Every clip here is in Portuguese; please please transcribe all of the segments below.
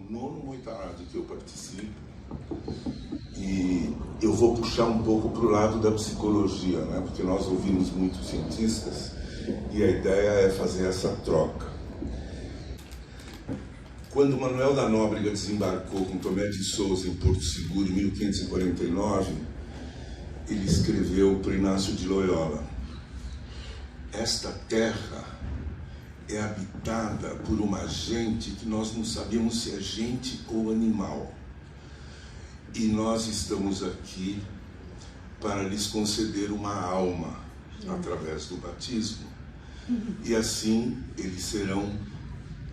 nono Moitarado que eu participo, e eu vou puxar um pouco para o lado da psicologia, né? Porque nós ouvimos muitos cientistas e a ideia é fazer essa troca. Quando Manuel da Nóbrega desembarcou com Tomé de Souza em Porto Seguro, em 1549, ele escreveu para Inácio de Loyola: esta terra é habitada por uma gente que nós não sabemos se é gente ou animal. E nós estamos aqui para lhes conceder uma alma através do batismo. E assim eles serão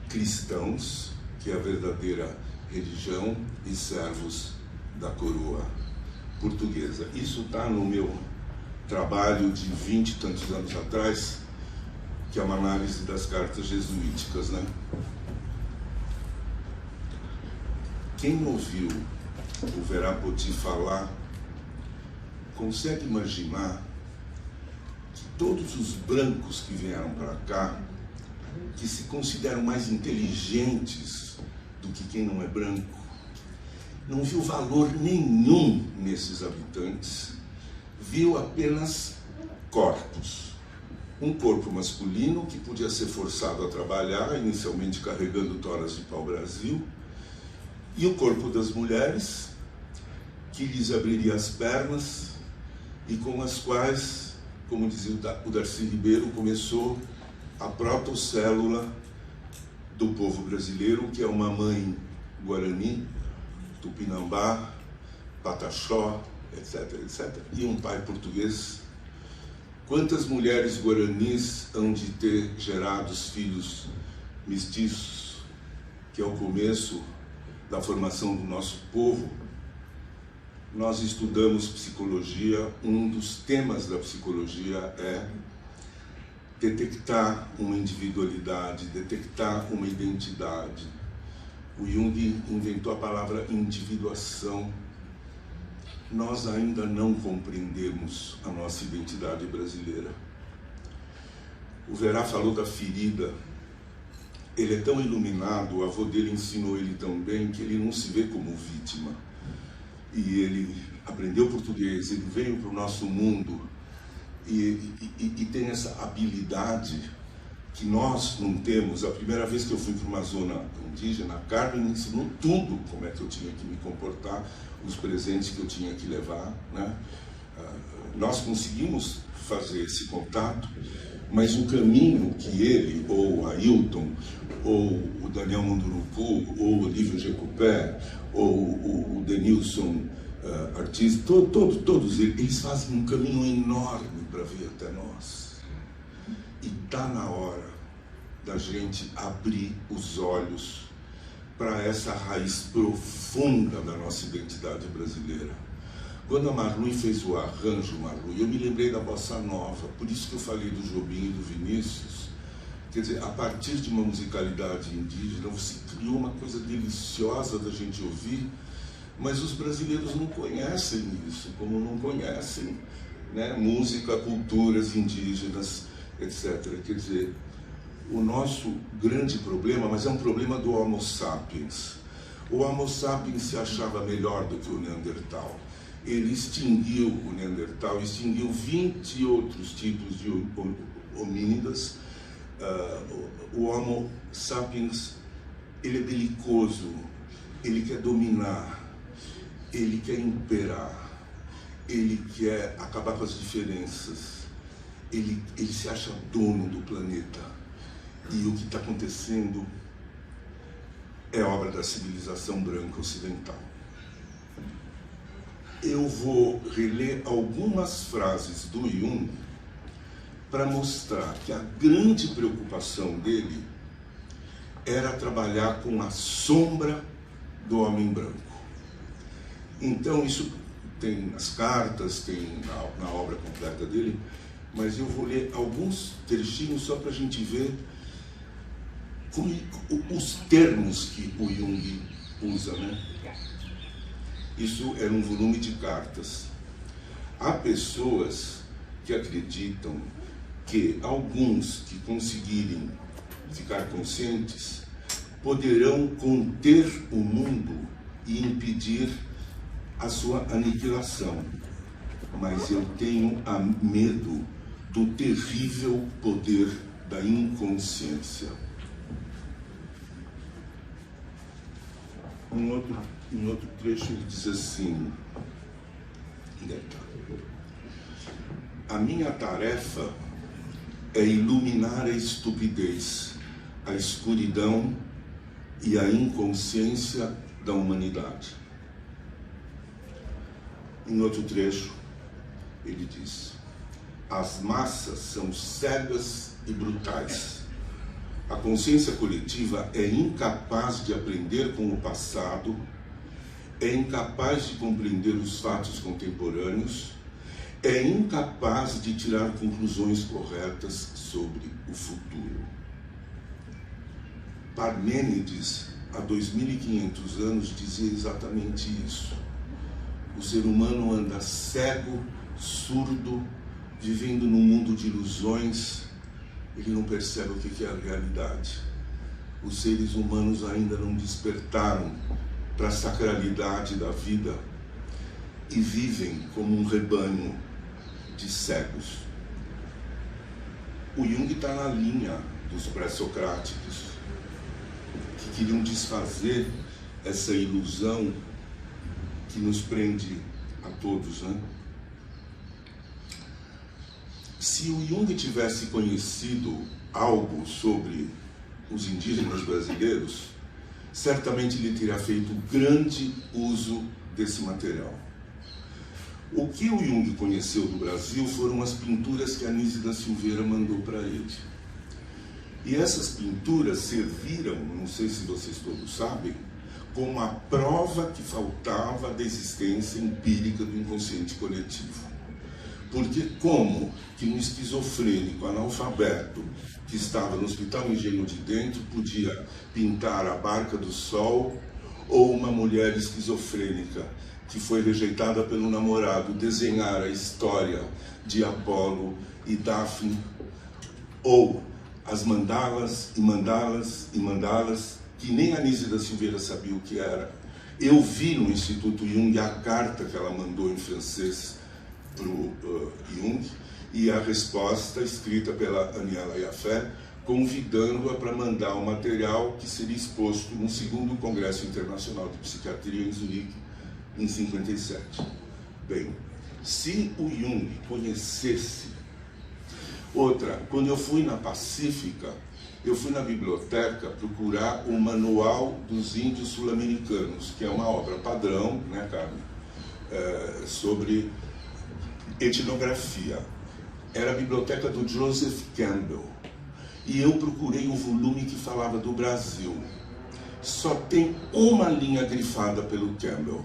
cristãos, que é a verdadeira religião, e servos da coroa portuguesa. Isso está no meu trabalho de 20 e tantos anos atrás, que é uma análise das cartas jesuíticas, né? Quem ouviu o Verá Poti falar consegue imaginar que todos os brancos que vieram para cá, que se consideram mais inteligentes do que quem não é branco, não viu valor nenhum nesses habitantes, viu apenas corpos. Um corpo masculino que podia ser forçado a trabalhar, inicialmente carregando toras de pau-brasil, e o corpo das mulheres, que lhes abriria as pernas e com as quais, como dizia o Darcy Ribeiro, começou a protocélula do povo brasileiro, que é uma mãe guarani, tupinambá, pataxó, etc., etc., e um pai português. Quantas mulheres guaranis hão de ter gerado os filhos mestiços, que é o começo da formação do nosso povo? Nós estudamos psicologia, um dos temas da psicologia é detectar uma individualidade, detectar uma identidade. O Jung inventou a palavra individuação. Nós ainda não compreendemos a nossa identidade brasileira. O Verá falou da ferida. Ele é tão iluminado, o avô dele ensinou ele tão bem, que ele não se vê como vítima. E ele aprendeu português, ele veio para o nosso mundo e tem essa habilidade que nós não temos. A primeira vez que eu fui para uma zona indígena, a Carmen me ensinou tudo, como é que eu tinha que me comportar, os presentes que eu tinha que levar, né? Nós conseguimos fazer esse contato, mas o caminho que ele, ou Ailton, ou o Daniel Munduruku, ou o Olívio Jecupé, ou o Denilson Artis, todos eles fazem um caminho enorme para vir até nós. E está na hora da gente abrir os olhos para essa raiz profunda da nossa identidade brasileira. Quando a Marlui fez o arranjo, eu me lembrei da Bossa Nova, por isso que eu falei do Jobim e do Vinícius. Quer dizer, a partir de uma musicalidade indígena, você criou uma coisa deliciosa da gente ouvir, mas os brasileiros não conhecem isso, como não conhecem, né, música, culturas indígenas, etc. Quer dizer, o nosso grande problema, mas é um problema do Homo sapiens. O Homo sapiens se achava melhor do que o Neandertal. Ele extinguiu o Neandertal, extinguiu 20 outros tipos de homínidas. O Homo sapiens, ele é belicoso, ele quer dominar, ele quer imperar, ele quer acabar com as diferenças, ele se acha dono do planeta. E o que está acontecendo é obra da civilização branca ocidental. Eu vou reler algumas frases do Jung para mostrar que a grande preocupação dele era trabalhar com a sombra do homem branco. Então, isso tem nas cartas, tem na obra completa dele, mas eu vou ler alguns trechinhos só para a gente ver como, os termos que o Jung usa, né? Isso era um volume de cartas. Há pessoas que acreditam que alguns que conseguirem ficar conscientes poderão conter o mundo e impedir a sua aniquilação. Mas eu tenho medo do terrível poder da inconsciência. Em outro trecho ele diz assim: a minha tarefa é iluminar a estupidez, a escuridão e a inconsciência da humanidade. Em outro trecho ele diz: as massas são cegas e brutais. A consciência coletiva é incapaz de aprender com o passado, é incapaz de compreender os fatos contemporâneos, é incapaz de tirar conclusões corretas sobre o futuro. Parmênides, há 2500 anos, dizia exatamente isso. O ser humano anda cego, surdo, vivendo num mundo de ilusões. Ele não percebe o que é a realidade. Os seres humanos ainda não despertaram para a sacralidade da vida e vivem como um rebanho de cegos. O Jung está na linha dos pré-socráticos, que queriam desfazer essa ilusão que nos prende a todos, né? Se o Jung tivesse conhecido algo sobre os indígenas brasileiros, certamente ele teria feito grande uso desse material. O que o Jung conheceu do Brasil foram as pinturas que a Anísia da Silveira mandou para ele. E essas pinturas serviram, não sei se vocês todos sabem, como a prova que faltava da existência empírica do inconsciente coletivo. Porque como que um esquizofrênico analfabeto que estava no Hospital Engenho de Dentro podia pintar a Barca do Sol, ou uma mulher esquizofrênica que foi rejeitada pelo namorado desenhar a história de Apolo e Daphne, ou as mandalas e mandalas e mandalas que nem a Anísia da Silveira sabia o que era. Eu vi no Instituto Jung a carta que ela mandou em francês para o Jung e a resposta escrita pela Aniela Jafé, convidando-a para mandar o material que seria exposto no 2º Congresso Internacional de Psiquiatria em Zurique, em 57. Bem, se o Jung conhecesse... Outra, quando eu fui na Pacífica, eu fui na biblioteca procurar o Manual dos Índios Sul-Americanos, que é uma obra padrão, né, Carmen, sobre etnografia. Era a biblioteca do Joseph Campbell. E eu procurei o volume que falava do Brasil. Só tem uma linha grifada pelo Campbell.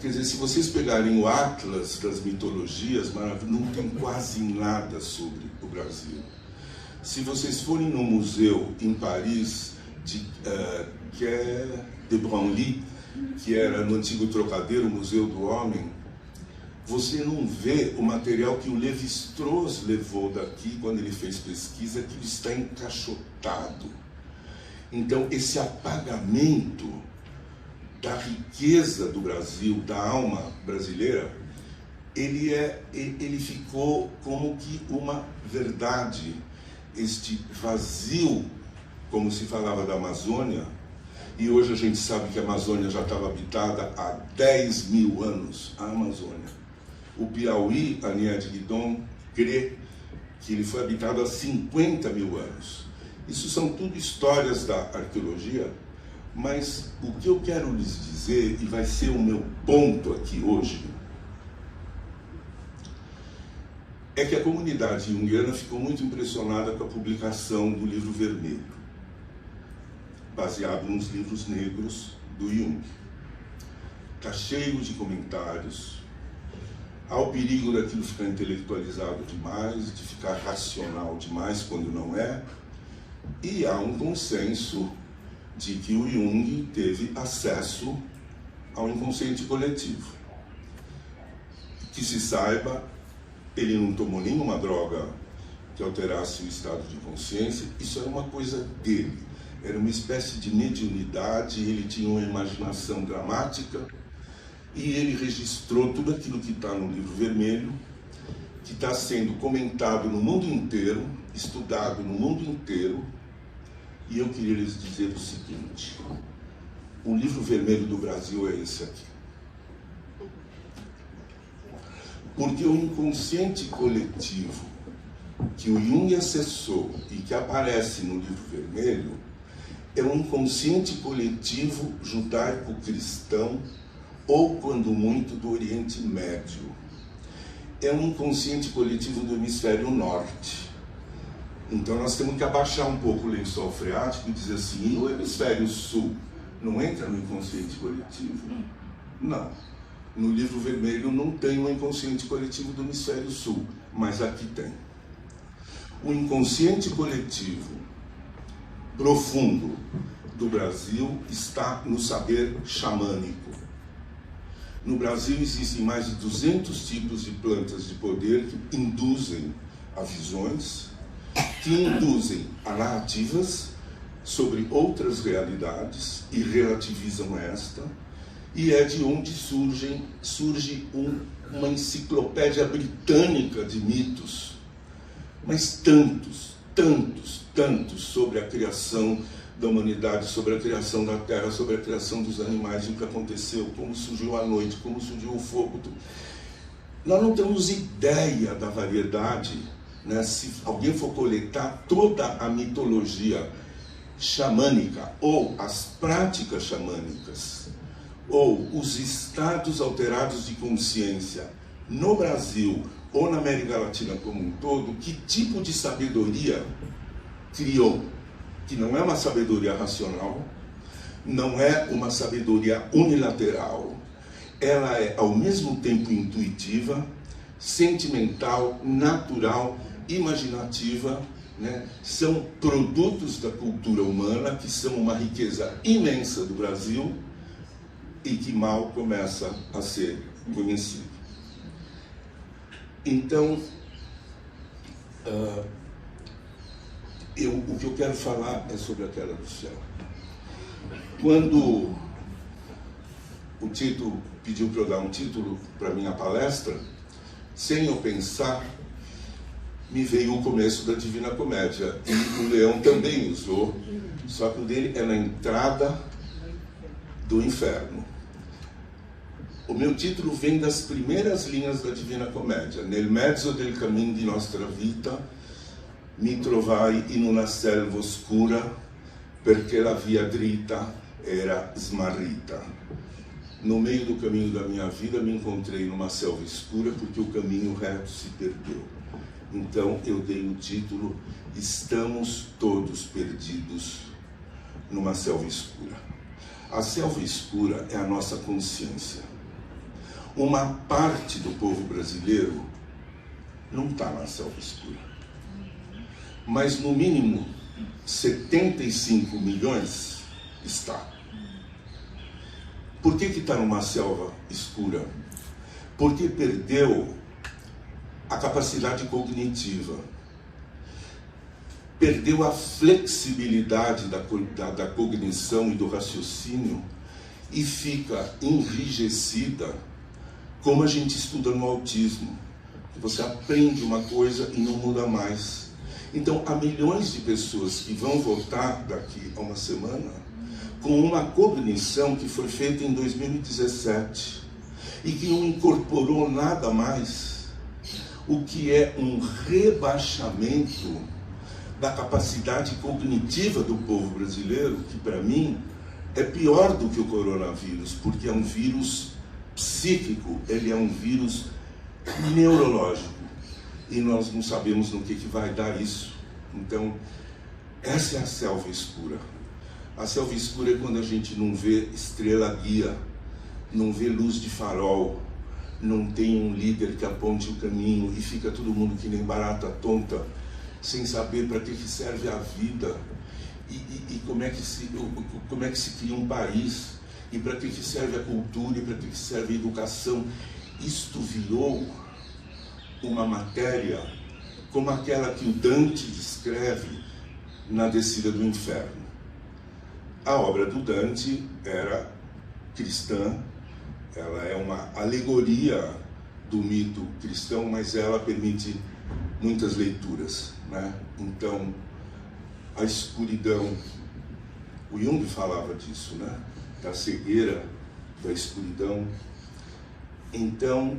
Quer dizer, se vocês pegarem o Atlas das Mitologias, não tem quase nada sobre o Brasil. Se vocês forem no museu em Paris, que é de Branly, que era no antigo Trocadeiro, o Museu do Homem, você não vê o material que o Lévi-Strauss levou daqui quando ele fez pesquisa, que está encaixotado. Então, esse apagamento da riqueza do Brasil, da alma brasileira, ele ficou como que uma verdade. Este vazio, como se falava da Amazônia, e hoje a gente sabe que a Amazônia já estava habitada há 10 mil anos, a Amazônia. O Piauí, a Niede Guidon, crê que ele foi habitado há 50 mil anos. Isso são tudo histórias da arqueologia, mas o que eu quero lhes dizer, e vai ser o meu ponto aqui hoje, é que a comunidade junguiana ficou muito impressionada com a publicação do Livro Vermelho, baseado nos livros negros do Jung. Está cheio de comentários. Há o perigo daquilo ficar intelectualizado demais, de ficar racional demais quando não é, e há um consenso de que o Jung teve acesso ao inconsciente coletivo. Que se saiba, ele não tomou nenhuma droga que alterasse o estado de consciência, isso era uma coisa dele. era uma espécie de mediunidade, ele tinha uma imaginação dramática e ele registrou tudo aquilo que está no Livro Vermelho, que está sendo comentado no mundo inteiro, estudado no mundo inteiro, e eu queria lhes dizer o seguinte: o Livro Vermelho do Brasil é esse aqui. Porque o inconsciente coletivo que o Jung acessou e que aparece no Livro Vermelho é um inconsciente coletivo judaico-cristão ou, quando muito, do Oriente Médio. É um inconsciente coletivo do Hemisfério Norte. Então nós temos que abaixar um pouco o lençol freático e dizer assim: e o Hemisfério Sul não entra no inconsciente coletivo? Não. No Livro Vermelho não tem um inconsciente coletivo do Hemisfério Sul, mas aqui tem. O inconsciente coletivo profundo do Brasil está no saber xamânico. No Brasil existem mais de 200 tipos de plantas de poder que induzem a visões, que induzem a narrativas sobre outras realidades e relativizam esta, e é de onde surge uma enciclopédia britânica de mitos, mas tantos sobre a criação da humanidade, sobre a criação da terra, sobre a criação dos animais, o que aconteceu, como surgiu a noite, como surgiu o fogo. Nós não temos ideia da variedade, né? Se alguém for coletar toda a mitologia xamânica, ou as práticas xamânicas, ou os estados alterados de consciência no Brasil ou na América Latina como um todo, que tipo de sabedoria criou? Que não é uma sabedoria racional, não é uma sabedoria unilateral, ela é ao mesmo tempo intuitiva, sentimental, natural, imaginativa, né? São produtos da cultura humana que são uma riqueza imensa do Brasil e que mal começa a ser conhecido. Então, o que eu quero falar é sobre a Queda do Céu. Quando o Tito pediu para eu dar um título para minha palestra, sem eu pensar, me veio o começo da Divina Comédia. E o Leão também usou, só que o dele é na entrada do inferno. O meu título vem das primeiras linhas da Divina Comédia. Nel mezzo del camin di nostra vita mi trovai in una selva oscura perché la via dritta era smarrita. No meio do caminho da minha vida me encontrei numa selva escura porque o caminho reto se perdeu. Então eu dei o título Estamos Todos Perdidos numa Selva Escura. A selva escura é a nossa consciência. Uma parte do povo brasileiro não está na selva escura. Mas, no mínimo, 75 milhões está. Por que está numa selva escura? Porque perdeu a capacidade cognitiva. Perdeu a flexibilidade da cognição e do raciocínio e fica enrijecida, como a gente estuda no autismo. Você aprende uma coisa e não muda mais. Então, há milhões de pessoas que vão voltar daqui a uma semana com uma cognição que foi feita em 2017 e que não incorporou nada mais, o que é um rebaixamento da capacidade cognitiva do povo brasileiro, que para mim é pior do que o coronavírus, porque é um vírus psíquico, ele é um vírus neurológico e nós não sabemos no que vai dar isso. Então, essa é a selva escura. A selva escura é quando a gente não vê estrela guia, não vê luz de farol, não tem um líder que aponte o caminho e fica todo mundo que nem barata tonta, sem saber para que serve a vida e como é que se cria um país. E para que serve a cultura, e para que serve a educação. Isto virou uma matéria como aquela que o Dante descreve na descida do inferno. a obra do Dante era cristã, ela é uma alegoria do mito cristão, mas ela permite muitas leituras, né? Então, a escuridão, o Jung falava disso, né? Da cegueira, da escuridão. Então,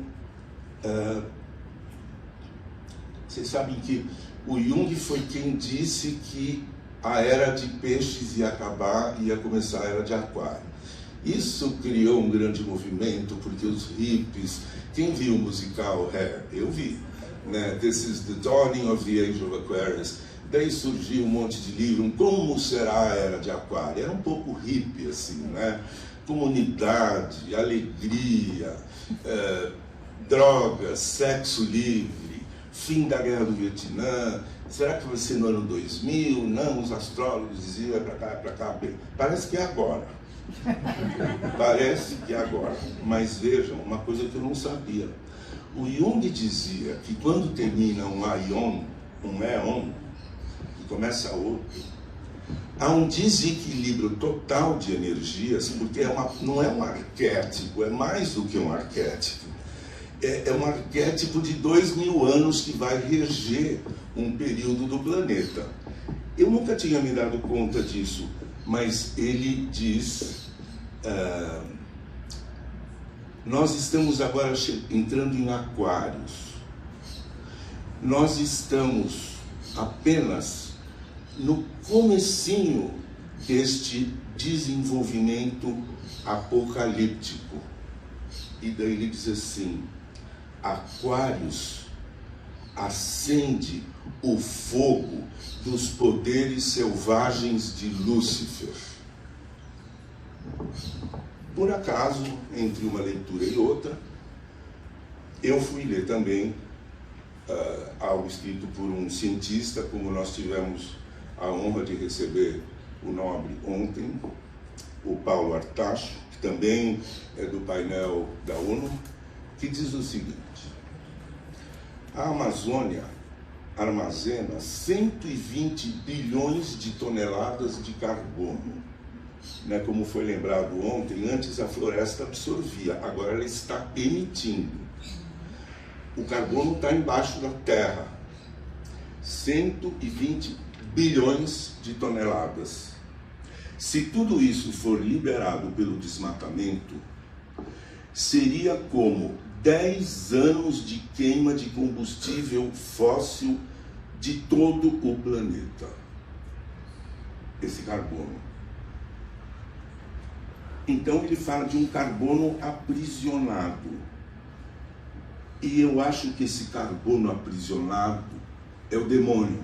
vocês sabem que o Jung foi quem disse que a era de peixes ia acabar e ia começar a era de aquário. Isso criou um grande movimento, porque os hippies... Quem viu o musical Hair? Eu vi, né? This is the dawning of the age of Aquarius. Daí surgiu um monte de livro, como será a era de aquário? Era um pouco hippie, assim, né? Comunidade, alegria, drogas, sexo livre, fim da guerra do Vietnã. Será que vai ser no ano 2000? Não, os astrólogos diziam é para cá, é para cá. Parece que é agora. Parece que é agora. Mas vejam, uma coisa que eu não sabia. O Jung dizia que quando termina um aion, um éon, e começa outro, há um desequilíbrio total de energias, porque não é um arquétipo, é mais do que um arquétipo. É um arquétipo de 2000 anos que vai reger um período do planeta. Eu nunca tinha me dado conta disso, mas ele diz, nós estamos agora entrando em aquários. Nós estamos apenas no comecinho deste desenvolvimento apocalíptico. E daí ele diz assim, Aquários acende o fogo dos poderes selvagens de Lúcifer. Por acaso, entre uma leitura e outra, eu fui ler também algo escrito por um cientista, como nós tivemos a honra de receber o nobre ontem, o Paulo Artacho, que também é do painel da ONU, que diz o seguinte: a Amazônia armazena 120 bilhões de toneladas de carbono. Né, como foi lembrado ontem, antes a floresta absorvia, agora ela está emitindo. O carbono está embaixo da terra. 120 bilhões de toneladas. Se tudo isso for liberado pelo desmatamento, seria como 10 anos de queima de combustível fóssil de todo o planeta. Esse carbono. Então ele fala de um carbono aprisionado. E eu acho que esse carbono aprisionado é o demônio.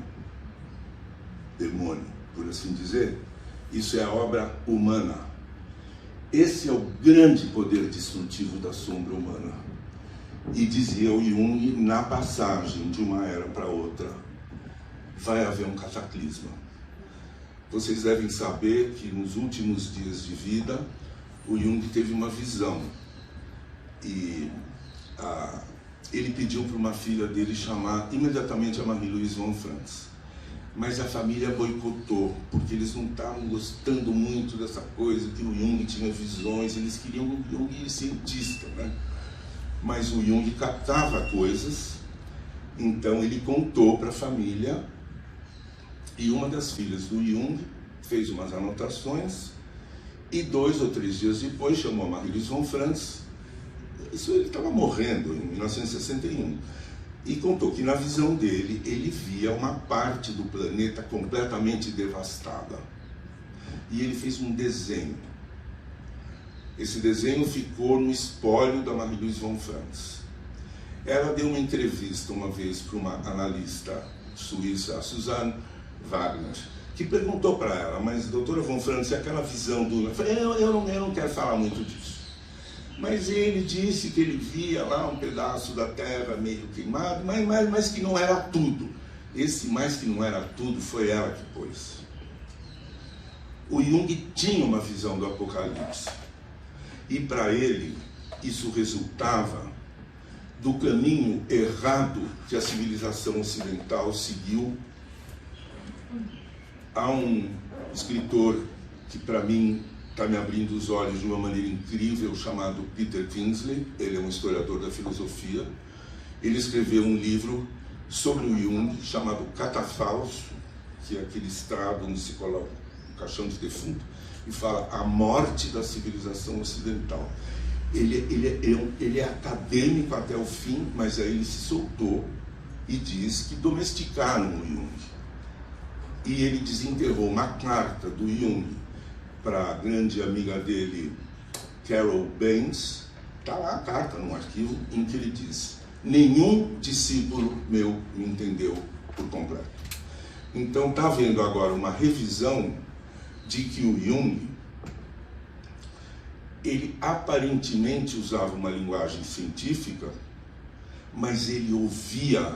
Demônio, por assim dizer. Isso é a obra humana. Esse é o grande poder destrutivo da sombra humana. E dizia o Jung, na passagem de uma era para outra, vai haver um cataclisma. Vocês devem saber que nos últimos dias de vida, o Jung teve uma visão. E ele pediu para uma filha dele chamar imediatamente a Marie-Louise von Franz. Mas a família boicotou, porque eles não estavam gostando muito dessa coisa, que o Jung tinha visões, eles queriam o Jung cientista, né? Mas o Jung captava coisas, então ele contou para a família, e uma das filhas do Jung fez umas anotações, e 2 ou 3 dias depois chamou a Marie-Louise von Franz. Isso, ele estava morrendo em 1961. E contou que na visão dele, ele via uma parte do planeta completamente devastada. E ele fez um desenho. Esse desenho ficou no espólio da Marie-Louise von Franz. Ela deu uma entrevista uma vez para uma analista suíça, a Suzanne Wagner, que perguntou para ela, mas doutora von Franz, é aquela visão do... Eu falei, eu não quero falar muito disso. Mas ele disse que ele via lá um pedaço da terra meio queimado, mas que não era tudo. Esse mais que não era tudo foi ela que pôs. O Jung tinha uma visão do Apocalipse. E para ele, isso resultava do caminho errado que a civilização ocidental seguiu. Há um escritor que para mim está me abrindo os olhos de uma maneira incrível, chamado Peter Kingsley. Ele é um historiador da filosofia. Ele escreveu um livro sobre o Jung, chamado Catafalso, que é aquele estrado onde se coloca um caixão de defunto, e fala a morte da civilização ocidental. Ele é acadêmico até o fim, mas aí ele se soltou e diz que domesticaram o Jung. E ele desenterrou uma carta do Jung para a grande amiga dele, Carol Baines. Está lá a carta no arquivo em que ele diz: nenhum discípulo meu me entendeu por completo. Então está havendo agora uma revisão de que o Jung, ele aparentemente usava uma linguagem científica, mas ele ouvia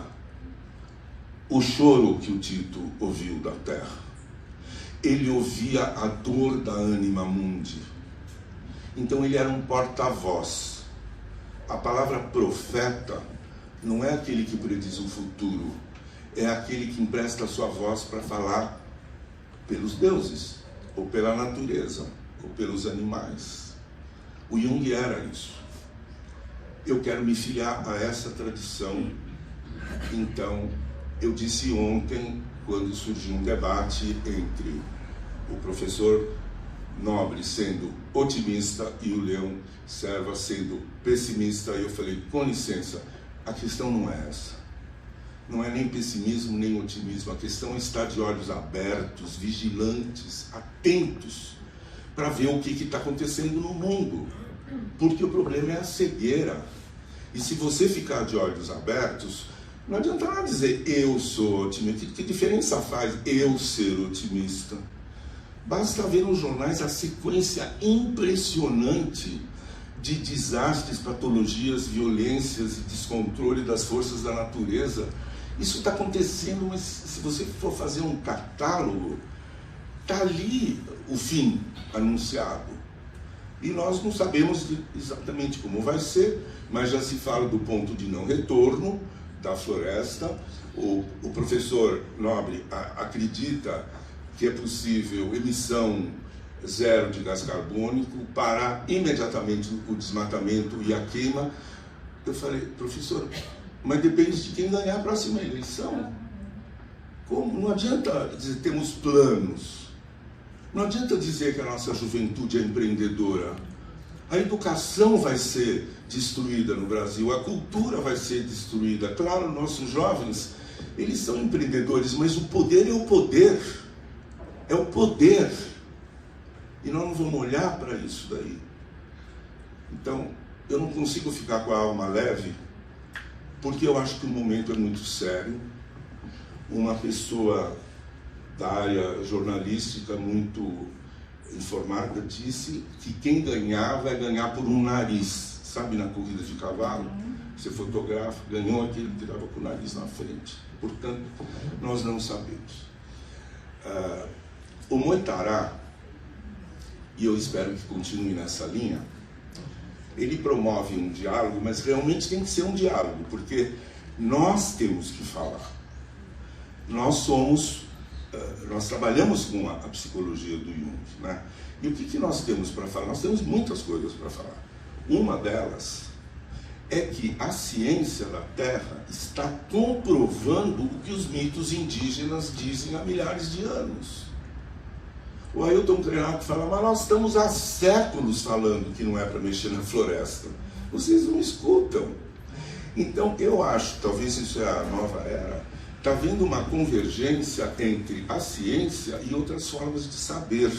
o choro que o Tito ouviu da Terra. Ele ouvia a dor da anima mundi. Então ele era um porta-voz. A palavra profeta não é aquele que prediz o futuro, é aquele que empresta a sua voz para falar pelos deuses, ou pela natureza, ou pelos animais. O Jung era isso. Eu quero me filiar a essa tradição. Então, eu disse ontem, quando surgiu um debate entre o professor Nobre sendo otimista e o Leão Serva sendo pessimista, eu falei, com licença, a questão não é essa. Não é nem pessimismo, nem otimismo. A questão está de olhos abertos, vigilantes, atentos, para ver o que está acontecendo no mundo. Porque o problema é a cegueira. E se você ficar de olhos abertos, não adianta nada dizer eu sou otimista. Que diferença faz eu ser otimista? Basta ver nos jornais a sequência impressionante de desastres, patologias, violências e descontrole das forças da natureza. Isso está acontecendo, mas se você for fazer um catálogo, está ali o fim anunciado. E nós não sabemos exatamente como vai ser, mas já se fala do ponto de não retorno da floresta. O professor Nobre acredita que é possível emissão zero de gás carbônico, parar imediatamente o desmatamento e a queima. Eu falei, professor, mas depende de quem ganhar a próxima eleição. Como? Não adianta dizer temos planos. Não adianta dizer que a nossa juventude é empreendedora. A educação vai ser destruída no Brasil, a cultura vai ser destruída. Claro, nossos jovens, eles são empreendedores, mas o poder é o poder. É o poder. E nós não vamos olhar para isso daí. Então, eu não consigo ficar com a alma leve, porque eu acho que o momento é muito sério. Uma pessoa da área jornalística muito informada disse que quem ganhar vai ganhar por um nariz. Sabe, na corrida de cavalo, você fotografa, ganhou aquele que estava com o nariz na frente. Portanto, nós não sabemos. O Moitará, e eu espero que continue nessa linha, ele promove um diálogo, mas realmente tem que ser um diálogo, porque nós temos que falar. Nós trabalhamos com a psicologia do Jung, né? E o que nós temos para falar? Nós temos muitas coisas para falar. Uma delas é que a ciência da Terra está comprovando o que os mitos indígenas dizem há milhares de anos. O Ailton Krenak fala, mas nós estamos há séculos falando que não é para mexer na floresta. Vocês não escutam. Então, eu acho, talvez isso é a nova era, está havendo uma convergência entre a ciência e outras formas de saber,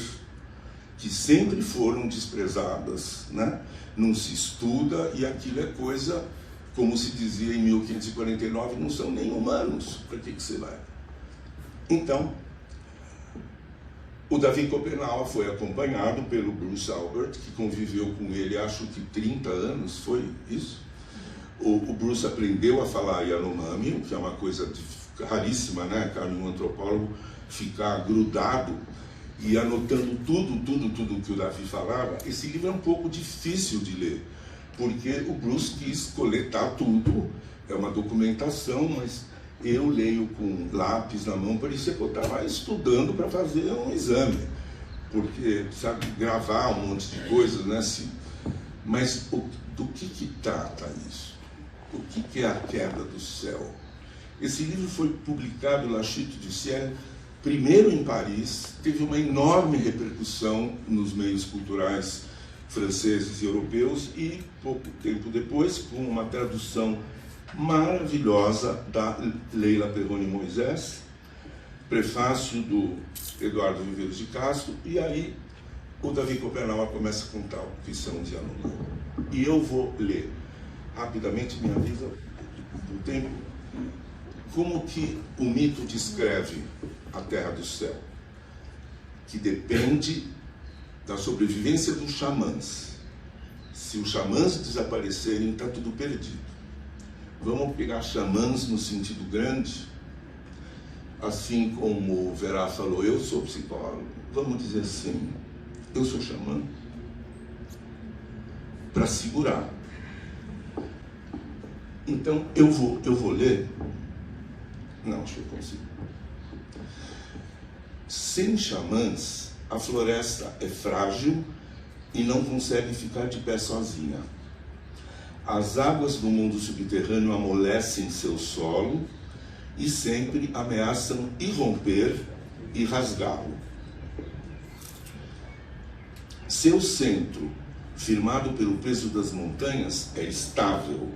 que sempre foram desprezadas, né? Não se estuda e aquilo é coisa, como se dizia em 1549, não são nem humanos. Para que você vai? Então, o Davi Copenau foi acompanhado pelo Bruce Albert, que conviveu com ele, acho que 30 anos, foi isso? O Bruce aprendeu a falar Yanomami, o que é uma coisa raríssima, né? Cabe um antropólogo ficar grudado e anotando tudo que o Davi falava. Esse livro é um pouco difícil de ler, porque o Bruce quis coletar tudo, é uma documentação, mas eu leio com lápis na mão, parecia que eu estava estudando para fazer um exame. porque precisa gravar um monte de coisas, né? Mas do que trata isso? O que é a queda do céu? Esse livro foi publicado pela Chute du Ciel, primeiro em Paris, teve uma enorme repercussão nos meios culturais franceses e europeus, e pouco tempo depois, com uma tradução maravilhosa da Leila Perrone Moisés, prefácio do Eduardo Viveiros de Castro, e aí o Davi Copenau começa a contar o que são os Yanomami. E eu vou ler rapidamente, me avisa do tempo, como que o mito descreve a Terra do Céu, que depende da sobrevivência dos xamãs. Se os xamãs desaparecerem, está tudo perdido. Vamos pegar xamãs no sentido grande, assim como o Verá falou, eu sou psicólogo, vamos dizer assim, eu sou xamã, para segurar. Então, eu vou ler. Não, acho que eu consigo. Sem xamãs, a floresta é frágil e não consegue ficar de pé sozinha. As águas do mundo subterrâneo amolecem seu solo e sempre ameaçam irromper e rasgá-lo. Seu centro, firmado pelo peso das montanhas, é estável,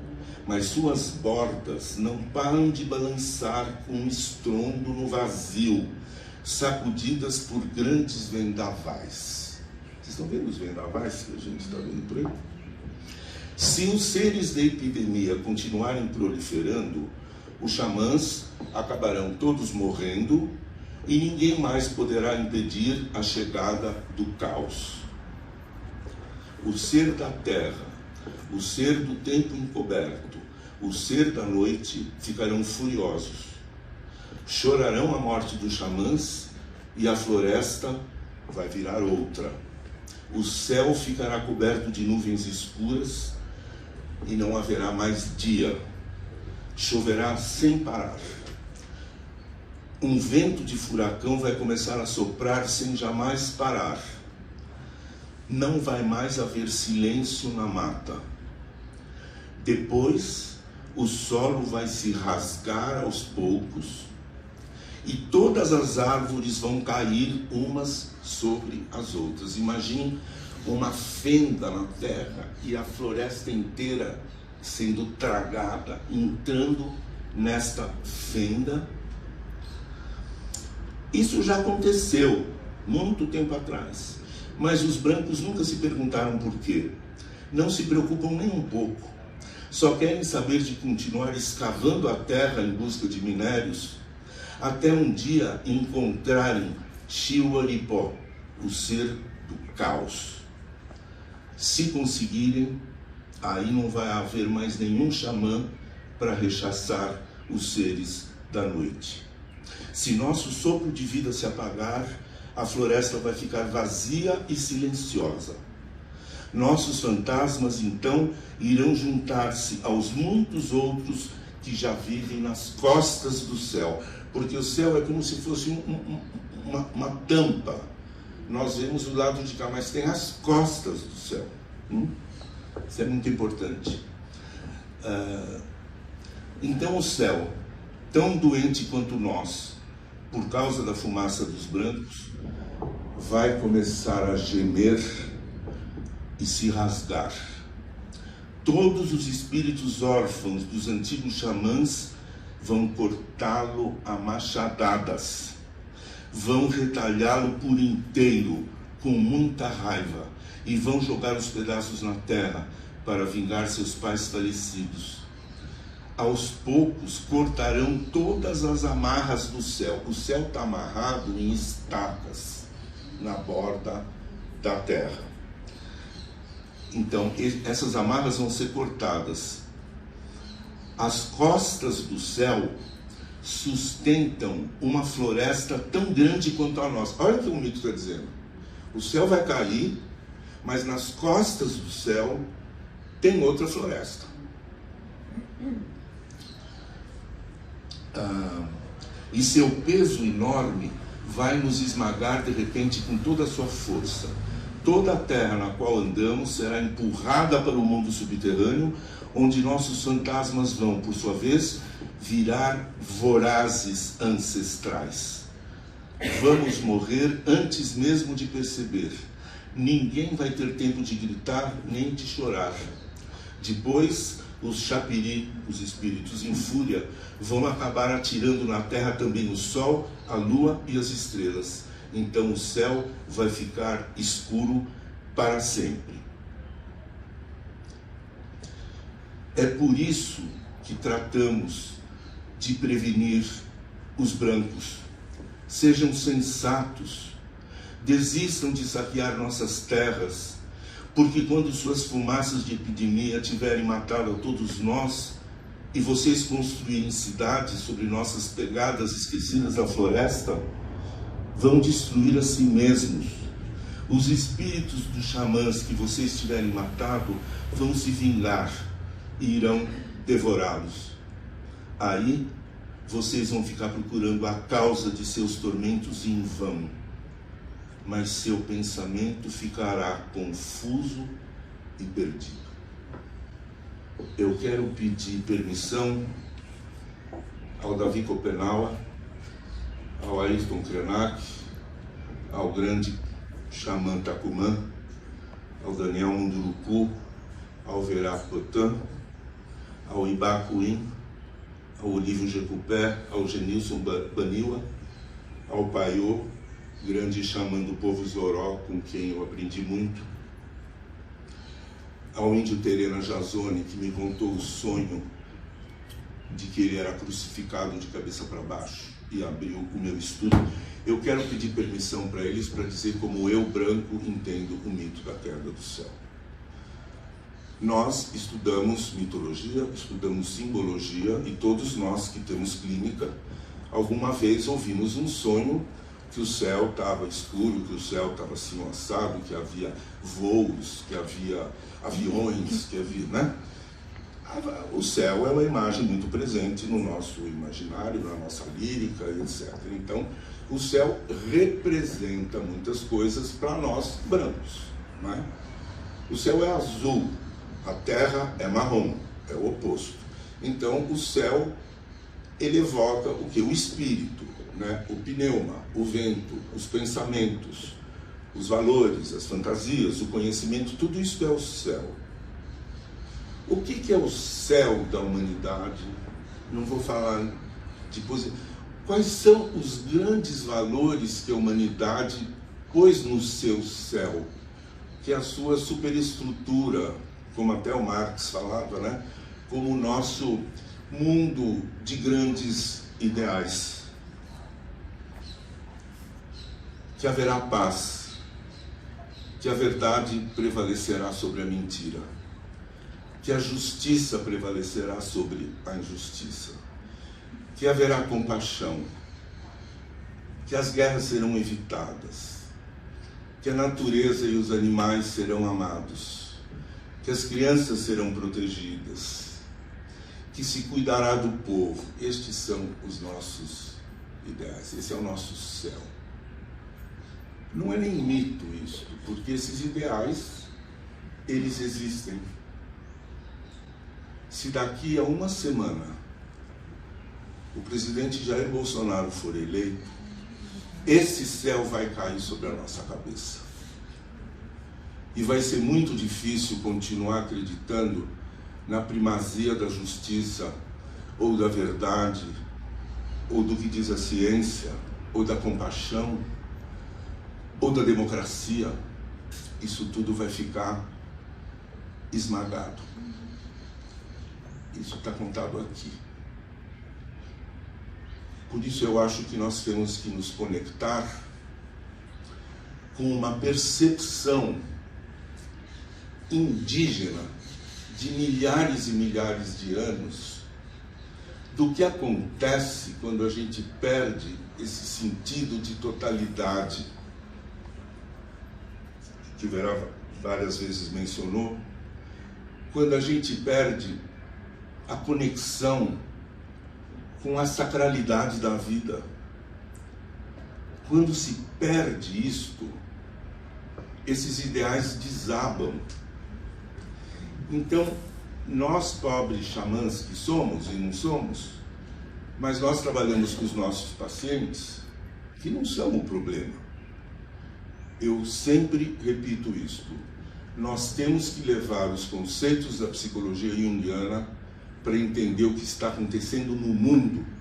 mas suas bordas não param de balançar com um estrondo no vazio, sacudidas por grandes vendavais. Vocês estão vendo os vendavais que a gente está vendo por aí? Se os seres da epidemia continuarem proliferando, os xamãs acabarão todos morrendo e ninguém mais poderá impedir a chegada do caos. O ser da terra, o ser do tempo encoberto, o ser da noite ficarão furiosos. Chorarão a morte dos xamãs e a floresta vai virar outra. O céu ficará coberto de nuvens escuras e não haverá mais dia. Choverá sem parar. Um vento de furacão vai começar a soprar sem jamais parar. Não vai mais haver silêncio na mata. Depois, o solo vai se rasgar aos poucos e todas as árvores vão cair umas sobre as outras. Imagine uma fenda na terra e a floresta inteira sendo tragada, entrando nesta fenda. Isso já aconteceu muito tempo atrás, mas os brancos nunca se perguntaram por quê. Não se preocupam nem um pouco. Só querem saber de continuar escavando a terra em busca de minérios, até um dia encontrarem Xiuaripó, o ser do caos. Se conseguirem, aí não vai haver mais nenhum xamã para rechaçar os seres da noite. Se nosso sopro de vida se apagar, a floresta vai ficar vazia e silenciosa. Nossos fantasmas, então, irão juntar-se aos muitos outros que já vivem nas costas do céu, porque o céu é como se fosse uma tampa. Nós vemos o lado de cá, mas tem as costas do céu. Isso é muito importante. Então o céu, tão doente quanto nós, por causa da fumaça dos brancos, vai começar a gemer e se rasgar. Todos os espíritos órfãos dos antigos xamãs vão cortá-lo a machadadas, vão retalhá-lo por inteiro com muita raiva e vão jogar os pedaços na terra para vingar seus pais falecidos. Aos poucos cortarão todas as amarras do céu. O céu está amarrado em estacas na borda da terra. Então, essas amarras vão ser cortadas. As costas do céu sustentam uma floresta tão grande quanto a nossa. Olha o que o mito está dizendo. O céu vai cair, mas nas costas do céu tem outra floresta. E seu peso enorme vai nos esmagar de repente com toda a sua força. Toda a terra na qual andamos será empurrada para o mundo subterrâneo, onde nossos fantasmas vão, por sua vez, virar vorazes ancestrais. Vamos morrer antes mesmo de perceber. Ninguém vai ter tempo de gritar nem de chorar. Depois, os chapiri, os espíritos em fúria, vão acabar atirando na terra também o sol, a lua e as estrelas. Então o céu vai ficar escuro para sempre. É por isso que tratamos de prevenir os brancos. Sejam sensatos, desistam de saquear nossas terras, porque quando suas fumaças de epidemia tiverem matado a todos nós, e vocês construírem cidades sobre nossas pegadas esquecidas da floresta, vão destruir a si mesmos. Os espíritos dos xamãs que vocês tiverem matado vão se vingar e irão devorá-los. Aí vocês vão ficar procurando a causa de seus tormentos em vão, mas seu pensamento ficará confuso e perdido. Eu quero pedir permissão ao Davi Copenau, ao Ayrton Krenak, ao grande xamã Tacumã, ao Daniel Munduruku, ao Verá Potan, ao Ibacuim, ao Olívio Jecupé, ao Genilson Baniwa, ao Paiô, grande xamã do povo Zoró, com quem eu aprendi muito, ao índio Terena Jazone, que me contou o sonho de que ele era crucificado de cabeça para baixo e abriu o meu estudo. Eu quero pedir permissão para eles para dizer como eu, branco, entendo o mito da queda do céu. Nós estudamos mitologia, estudamos simbologia, e todos nós que temos clínica, alguma vez ouvimos um sonho que o céu estava escuro, que o céu estava assim assado, que havia voos, que havia aviões, que havia, né? O céu é uma imagem muito presente no nosso imaginário, na nossa lírica, etc. Então, o céu representa muitas coisas para nós brancos, né? O céu é azul, a terra é marrom, é o oposto. Então, o céu, ele evoca o que? O espírito, né? O pneuma, o vento, os pensamentos, os valores, as fantasias, o conhecimento, tudo isso é o céu. O que é o céu da humanidade? Não vou falar de posição. Quais são os grandes valores que a humanidade pôs no seu céu? Que é a sua superestrutura, como até o Marx falava, né? Como o nosso mundo de grandes ideais. Que haverá paz, que a verdade prevalecerá sobre a mentira, que a justiça prevalecerá sobre a injustiça, que haverá compaixão, que as guerras serão evitadas, que a natureza e os animais serão amados, que as crianças serão protegidas, que se cuidará do povo. Estes são os nossos ideais, esse é o nosso céu. Não é nem mito isso, porque esses ideais, eles existem. Se daqui a uma semana o presidente Jair Bolsonaro for eleito, esse céu vai cair sobre a nossa cabeça. E vai ser muito difícil continuar acreditando na primazia da justiça, ou da verdade, ou do que diz a ciência, ou da compaixão, ou da democracia. Isso tudo vai ficar esmagado. Isso está contado aqui. Por isso eu acho que nós temos que nos conectar com uma percepção indígena de milhares e milhares de anos do que acontece quando a gente perde esse sentido de totalidade que Verá várias vezes mencionou, quando a gente perde a conexão com a sacralidade da vida, Quando se perde isto, esses ideais desabam. Então, nós pobres xamãs que somos e não somos, mas nós trabalhamos com os nossos pacientes que não são o problema. Eu sempre repito isto. Nós temos que levar os conceitos da psicologia junguiana para entender o que está acontecendo no mundo.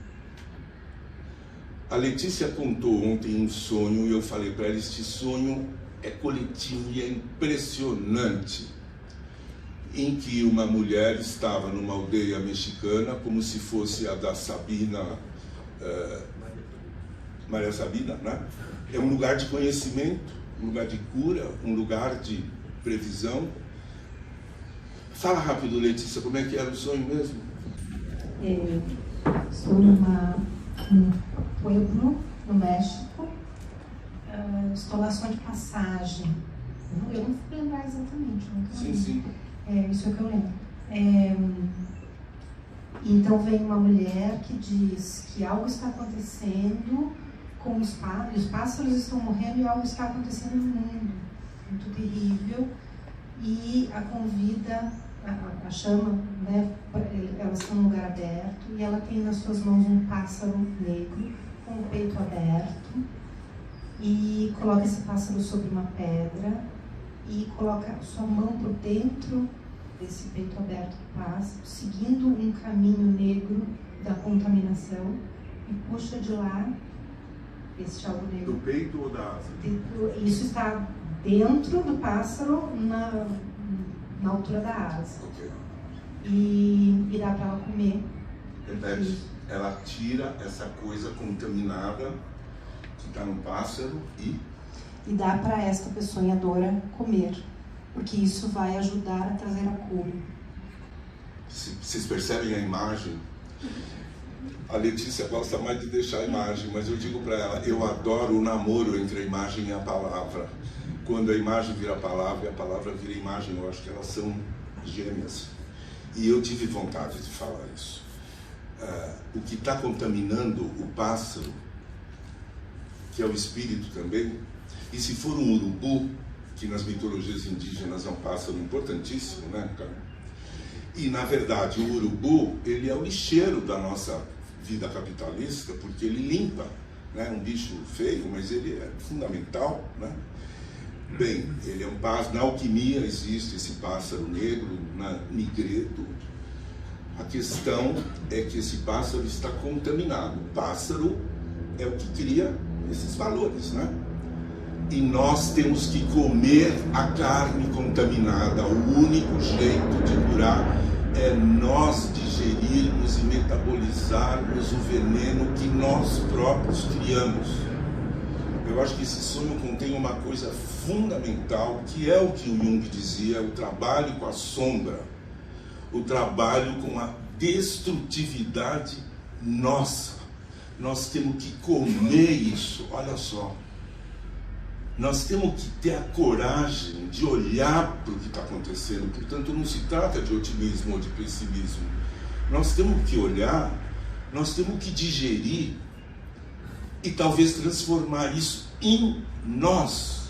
A Letícia contou ontem um sonho e eu falei para ela, este sonho é coletivo e é impressionante, em que uma mulher estava numa aldeia mexicana, como se fosse a da Sabina, Maria Sabina, né? É um lugar de conhecimento, um lugar de cura, um lugar de previsão. Fala rápido, Letícia, como é que era o sonho mesmo? Estou num pueblo no México, estou lá só de passagem. Eu não vou lembrar exatamente. Sim. Isso é o que eu lembro. Então vem uma mulher que diz que algo está acontecendo com os pássaros estão morrendo e algo está acontecendo no mundo, muito terrível, e a convida, a chama, né, elas estão num lugar aberto, e ela tem nas suas mãos um pássaro negro, com o peito aberto, e coloca esse pássaro sobre uma pedra, e coloca sua mão por dentro desse peito aberto do pássaro, seguindo um caminho negro da contaminação, e puxa de lá este algo negro. Do peito ou da asa? Isso está dentro do pássaro, na altura da asa. Okay. E dá para ela comer. Repete. Ela tira essa coisa contaminada que está no pássaro e dá para esta peçonhadora comer, porque isso vai ajudar a trazer a cura. Vocês percebem a imagem? A Letícia gosta mais de deixar a imagem, mas eu digo para ela, eu adoro o namoro entre a imagem e a palavra. Quando a imagem vira palavra e a palavra vira imagem, eu acho que elas são gêmeas. E eu tive vontade de falar isso. O que está contaminando o pássaro, que é o espírito também, e se for um urubu, que nas mitologias indígenas é um pássaro importantíssimo, né, cara? E, na verdade, o urubu, ele é o lixeiro da nossa vida capitalista, porque ele limpa, né? Um bicho feio, mas ele é fundamental, né? Bem, ele é um pássaro, na alquimia existe esse pássaro negro, na Nigredo. A questão é que esse pássaro está contaminado. O pássaro é o que cria esses valores, né? E nós temos que comer a carne contaminada. O único jeito de curar é nós digerirmos e metabolizarmos o veneno que nós próprios criamos. Eu acho que esse sonho contém uma coisa fundamental, que é o que o Jung dizia, o trabalho com a sombra, o trabalho com a destrutividade nossa. Nós temos que comer isso, olha só. Nós temos que ter a coragem de olhar para o que está acontecendo. Portanto, não se trata de otimismo ou de pessimismo. Nós temos que olhar, nós temos que digerir e talvez transformar isso em nós.